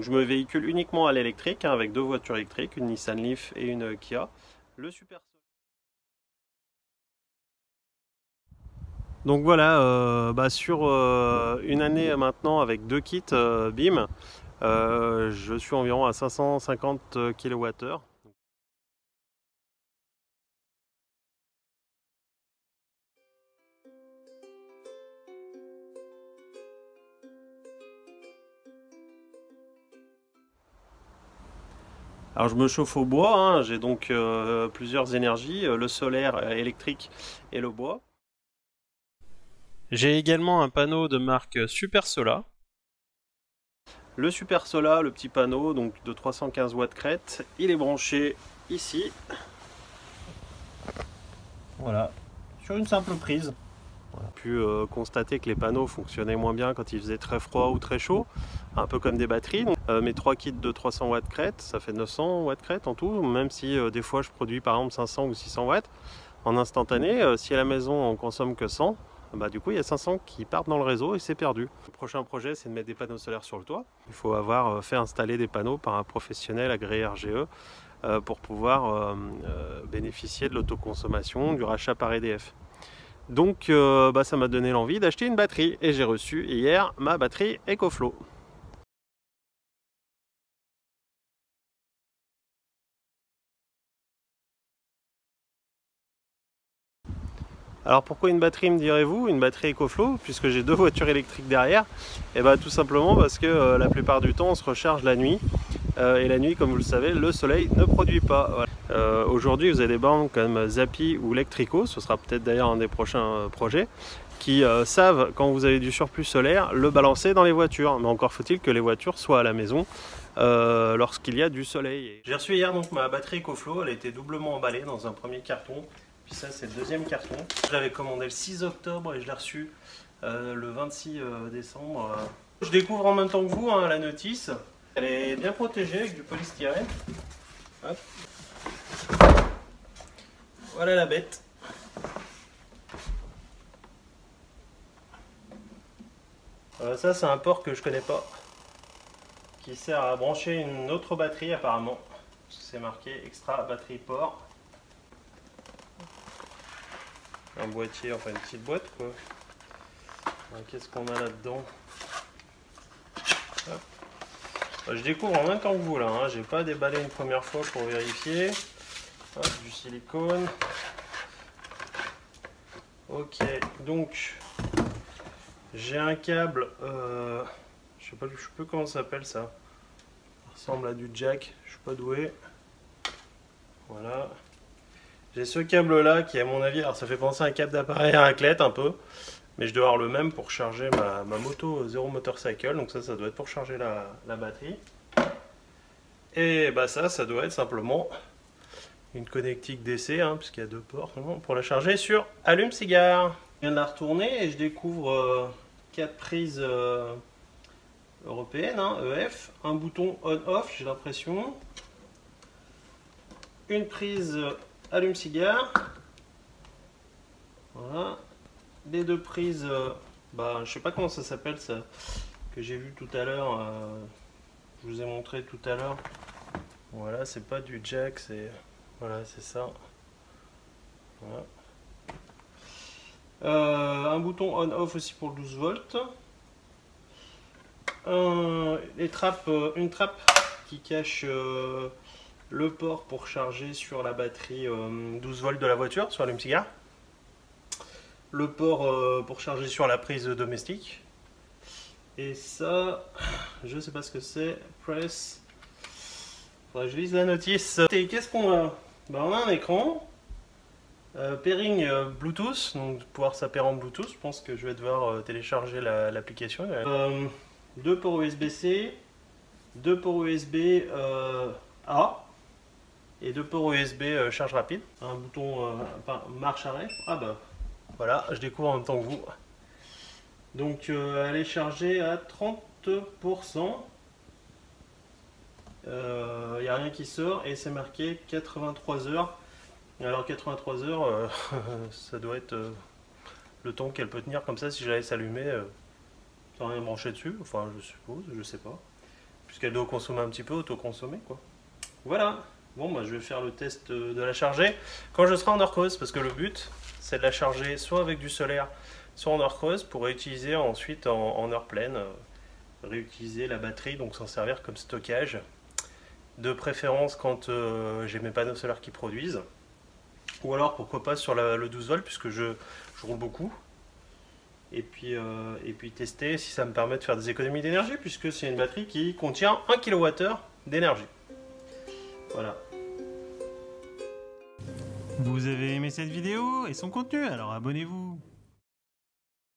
je me véhicule uniquement à l'électrique, hein, avec 2 voitures électriques, une Nissan Leaf et une Kia. Le Super. Donc voilà, sur une année maintenant avec 2 kits BIM, je suis environ à 550 kWh. Alors je me chauffe au bois, hein, j'ai donc plusieurs énergies, le solaire électrique et le bois. J'ai également un panneau de marque Super Sola. Le Super Sola, le petit panneau donc de 315 watts crête, il est branché ici. Voilà, sur une simple prise. On a pu constater que les panneaux fonctionnaient moins bien quand il faisait très froid ou très chaud, un peu comme des batteries. Donc, mes 3 kits de 300 watts crête, ça fait 900 watts crête en tout, même si des fois je produis par exemple 500 ou 600 watts en instantané. Si à la maison on consomme que 100, bah, du coup il y a 500 qui partent dans le réseau et c'est perdu. Le prochain projet, c'est de mettre des panneaux solaires sur le toit. Il faut avoir fait installer des panneaux par un professionnel agréé RGE pour pouvoir bénéficier de l'autoconsommation, du rachat par EDF. Donc ça m'a donné l'envie d'acheter une batterie et j'ai reçu hier ma batterie EcoFlow. Alors pourquoi une batterie, me direz-vous? Une batterie EcoFlow, puisque j'ai 2 voitures électriques derrière? Et bah tout simplement parce que la plupart du temps on se recharge la nuit. Et la nuit, comme vous le savez, le soleil ne produit pas. Voilà. Aujourd'hui vous avez des bornes comme Zappi ou Lectrico, ce sera peut-être d'ailleurs un des prochains projets, qui savent, quand vous avez du surplus solaire, le balancer dans les voitures. Mais encore faut-il que les voitures soient à la maison lorsqu'il y a du soleil. J'ai reçu hier donc ma batterie EcoFlow, elle a été doublement emballée dans un premier carton. Puis ça, c'est le deuxième carton. Je l'avais commandé le 6 octobre et je l'ai reçu le 26 décembre. Je découvre en même temps que vous hein, la notice. Elle est bien protégée avec du polystyrène. Hop. Voilà la bête. Ça, c'est un port que je connais pas, qui sert à brancher une autre batterie apparemment. C'est marqué extra batterie port. Un boîtier, enfin une petite boîte quoi. Qu'est-ce qu'on a là-dedans? Je découvre en même temps que vous là, hein. J'ai pas déballé une première fois pour vérifier. Hop, du silicone. Ok, donc j'ai un câble, je sais pas comment ça s'appelle ça. Ça ressemble à du jack, je suis pas doué. Voilà. J'ai ce câble là qui à mon avis, alors ça fait penser à un câble d'appareil à raclette un peu, mais je dois avoir le même pour charger ma moto Zero Motorcycle, donc ça doit être pour charger la batterie. Et bah ça doit être simplement une connectique DC, hein, puisqu'il y a 2 ports pour la charger sur allume-cigare. Je viens de la retourner et je découvre 4 prises européennes, hein, EF, un bouton on-off, j'ai l'impression, une prise allume-cigare, voilà, les 2 prises, je sais pas comment ça s'appelle ça, que j'ai vu tout à l'heure, je vous ai montré tout à l'heure, voilà, c'est pas du jack, c'est, voilà, c'est ça, voilà. Un bouton on-off aussi pour le 12 volts, une trappe qui cache le port pour charger sur la batterie 12 volts de la voiture, sur l'allume-cigare. Le port pour charger sur la prise domestique. Et ça, je sais pas ce que c'est. Press. Faudrait que je lise la notice. Et qu'est-ce qu'on a? On a un écran. Pairing Bluetooth, donc pouvoir s'apairer en Bluetooth. Je pense que je vais devoir télécharger l'application. 2 ports USB-C, 2 ports USB A et 2 ports USB charge rapide. Un bouton marche arrêt. Ah bah voilà, je découvre en même temps que vous. Donc elle est chargée à 30%. Il n'y a rien qui sort et c'est marqué 83 heures. Alors 83 heures, ça doit être le temps qu'elle peut tenir comme ça si je la laisse allumer sans rien brancher dessus. Enfin je suppose, je sais pas. puisqu'elle doit consommer un petit peu, auto-consommer quoi. Voilà, bon bah je vais faire le test de la charger quand je serai en heure creuse, parce que le but c'est de la charger soit avec du solaire, soit en heure creuse, pour réutiliser ensuite en heure pleine, réutiliser la batterie, donc s'en servir comme stockage, de préférence quand j'ai mes panneaux solaires qui produisent, ou alors pourquoi pas sur le 12 volts, puisque je roule beaucoup. Et puis tester si ça me permet de faire des économies d'énergie, puisque c'est une batterie qui contient 1 kWh d'énergie. Voilà. Vous avez aimé cette vidéo et son contenu, alors abonnez-vous.